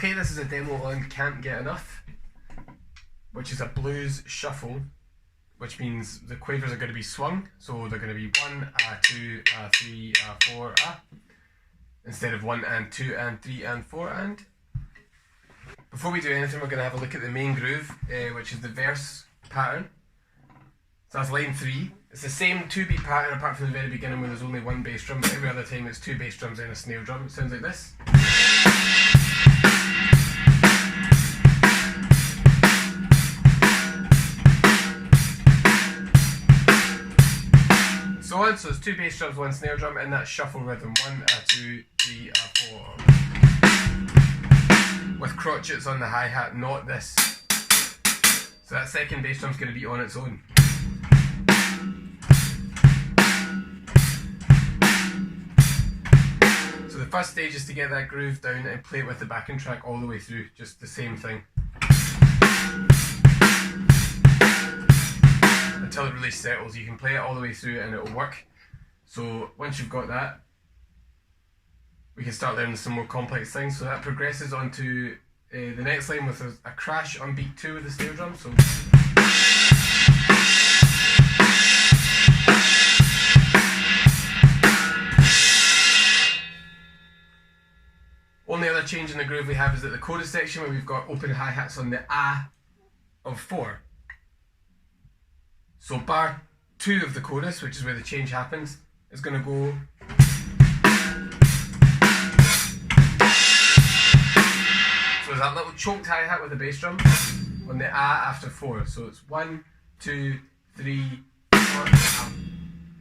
Okay, this is a demo on Can't Get Enough, which is a blues shuffle, which means the quavers are going to be swung, so they're going to be 1, 2, 3, 4, instead of 1 and 2 and 3 and 4 and. Before we do anything, we're going to have a look at the main groove, which is the verse pattern. So that's line 3. It's the same 2-beat pattern apart from the very beginning where there's only 1 bass drum, but every other time it's 2 bass drums and a snare drum. It sounds like this. So it's 2 bass drums, 1 snare drum in that shuffle rhythm. 1, 2, 3, 4. With crotchets on the hi-hat, not this. So that second bass drum's going to be on its own. So the first stage is to get that groove down and play it with the backing track all the way through, just the same thing. Until it really settles. You can play it all the way through and it'll work. So once you've got that, we can start learning some more complex things. So that progresses onto the next line with a crash on beat 2 with the snare drum. So only other change in the groove we have is that the chorus section, where we've got open hi-hats on the of 4. So bar 2 of the chorus, which is where the change happens, is going to go. So there's that little choked hi-hat with the bass drum on the after 4. So it's 1, 2, 3, 4.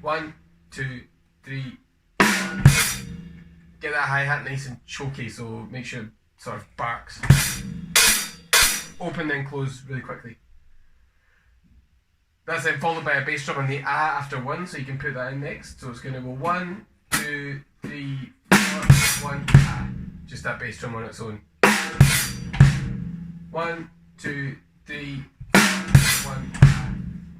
1, 2, 3, 4. Get that hi-hat nice and choky, so make sure it sort of barks. Open then close really quickly. That's then followed by a bass drum on the after 1, so you can put that in next. So it's going to go 1, 2, 3, 4, 1, just that bass drum on its own. 1, 2, 3, 4, 1,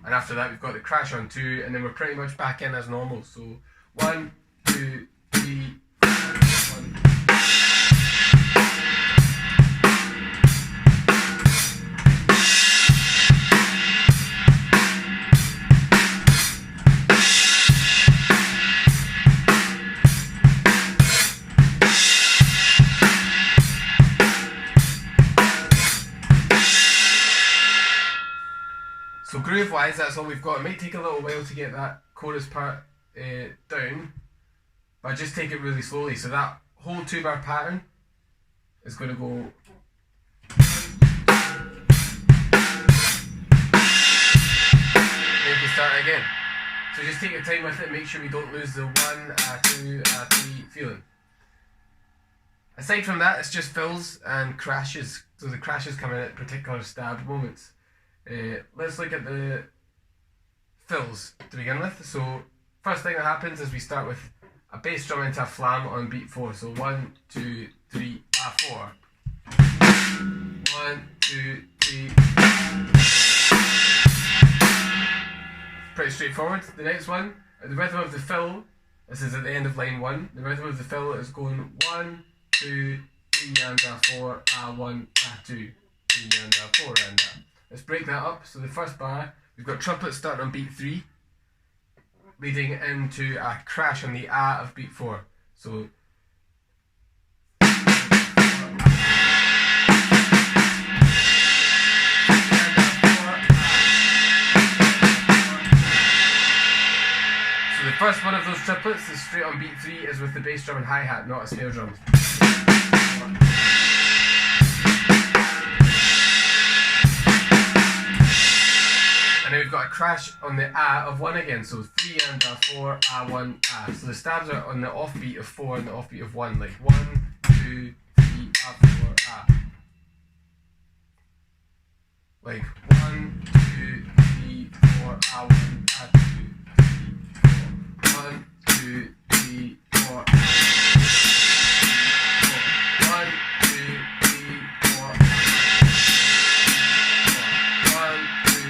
and after that we've got the crash on 2, and then we're pretty much back in as normal. So 1, 2, 3, 4, 1. So groove wise, that's all we've got. It might take a little while to get that chorus part down, but I just take it really slowly. So that whole 2-bar pattern is going to go. Then we start again. So just take your time with it, make sure we don't lose the 1, 2, 3 feeling. Aside from that, it's just fills and crashes. So the crashes come in at particular stabbed moments. Let's look at the fills to begin with. So first thing that happens is we start with a bass drum into a flam on beat 4. So 1, 2, 3, 4. 1, 2, 3. Pretty straightforward. The next one, the rhythm of the fill. This is at the end of line 1. The rhythm of the fill is going 1, 2, 3 and 4, 1, 2, 3 and 4 and. Let's break that up. So the first bar, we've got trumpets starting on beat 3, leading into a crash on the of beat 4. So the first one of those triplets is straight on beat 3, is with the bass drum and hi-hat, not a snare drum. And then we've got a crash on the of 1 again, so 3 and 4, 1, So the stabs are on the offbeat of 4 and the offbeat of 1, like 1, 2, 3, 4, Like 1, 2, 3, 4, 1, 2, 3, 4. 1, 2, 3, 4. 1, 2, 3, 4. 1, 2.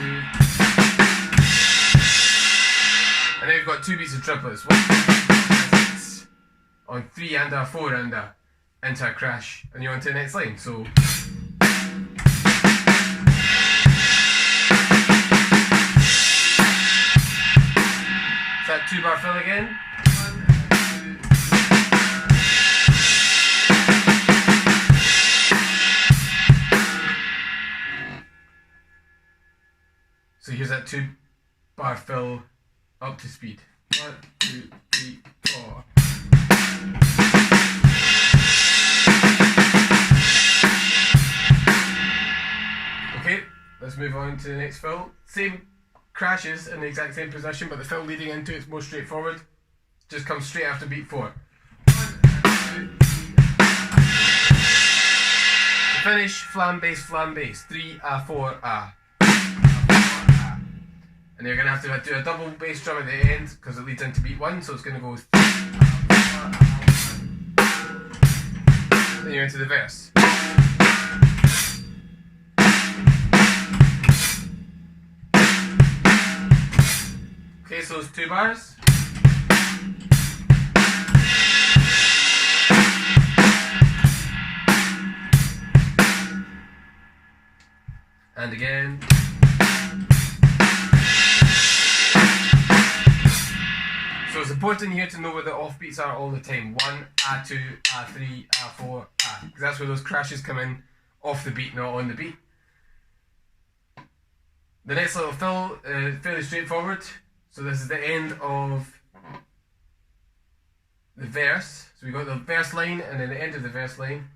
And then we've got 2 beats of triplets. 1, 2, 3, on 3 and 4 and into a crash and you're on to the next line. So that 2-bar fill again. 1 and 2. So here's that 2-bar fill up to speed. 1, 2, 3, 4. Okay, let's move on to the next fill. Same crashes in the exact same position, but the fill leading into it's more straightforward. Just comes straight after beat 4. 1 and 2, 3. Finish, flam bass, 3 4 and you're gonna have to do a double bass drum at the end because it leads into beat 1, so it's gonna go 3 then you're into the verse. Okay, so it's 2 bars. And again. So it's important here to know where the offbeats are all the time. 1, 2, 3, 4, because that's where those crashes come in off the beat, not on the beat. The next little fill is fairly straightforward. So this is the end of the verse. So we've got the verse line and then the end of the verse line.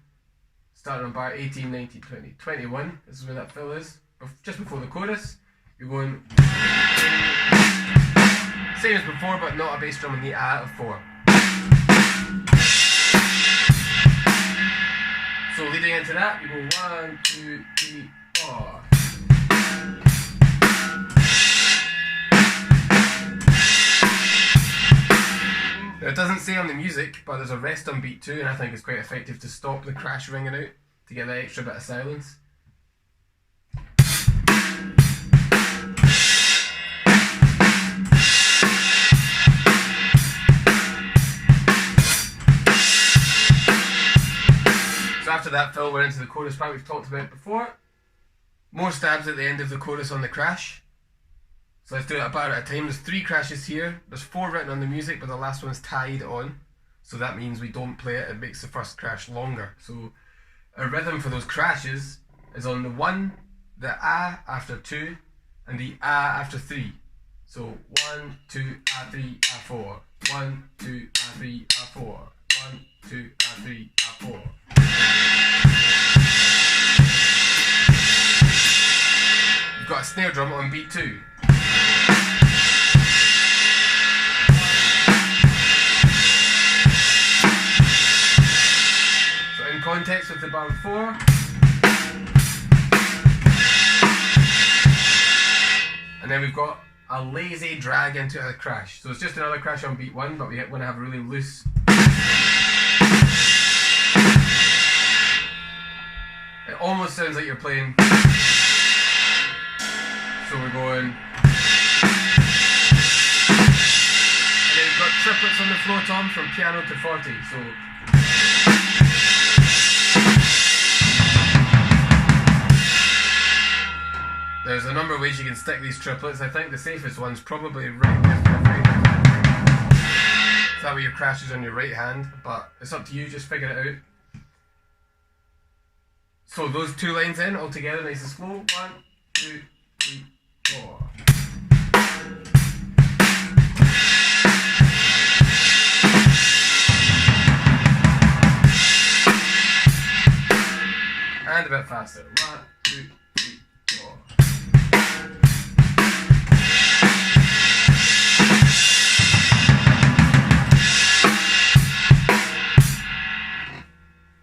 Starting on bar 18, 19, 20, 21. This is where that fill is. Just before the chorus. You're going same as before, but not a bass drum in the of 4. So leading into that, you go 1, 2, 3, 4. Now it doesn't say on the music, but there's a rest on beat 2, and I think it's quite effective to stop the crash ringing out to get that extra bit of silence. So after that fill, we're into the chorus part we've talked about before. More stabs at the end of the chorus on the crash. So let's do it a bar at a time. There's 3 crashes here. There's 4 written on the music, but the last one's tied on. So that means we don't play it. It makes the first crash longer. So a rhythm for those crashes is on the 1, the after 2, and the after 3. So 1, 2, 3, 4. 1, 2, 3, 4. 1, 2, 3, 4. You've got a snare drum on beat 2. So in context with the bar 4. And then we've got a lazy drag into a crash. So it's just another crash on beat 1, but we want to have a really loose. It almost sounds like you're playing. So we're going. And then we've got triplets on the floor tom from piano to forte. So. There's a number of ways you can stick these triplets. I think the safest one's probably right left and right. That way your crash is on your right hand, but it's up to you, just figure it out. So those 2 lines in all together, nice and slow. 1, 2, 3, 4. And a bit faster. 1, 2, 3, 4.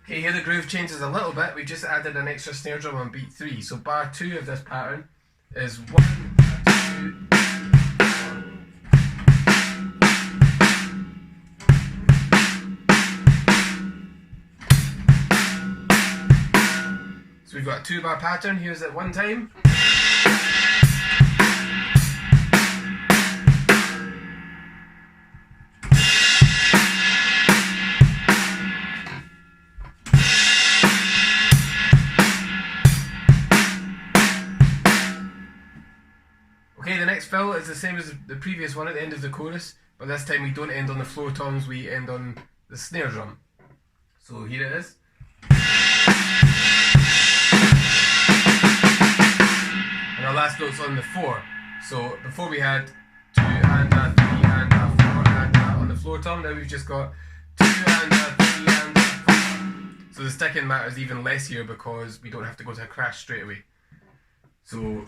Okay, here the groove changes a little bit. We've just added an extra snare drum on beat 3. So bar 2 of this pattern is 1, 2, 4. So we've got a 2-bar pattern. Here's it one time. fill is the same as the previous one at the end of the chorus, but this time we don't end on the floor toms, we end on the snare drum. So here it is. And our last note's on the 4. So before we had 2 and a 3 and a 4 and a on the floor tom, now we've just got 2 and a 3 and a 4. So the sticking matters even less here because we don't have to go to a crash straight away. So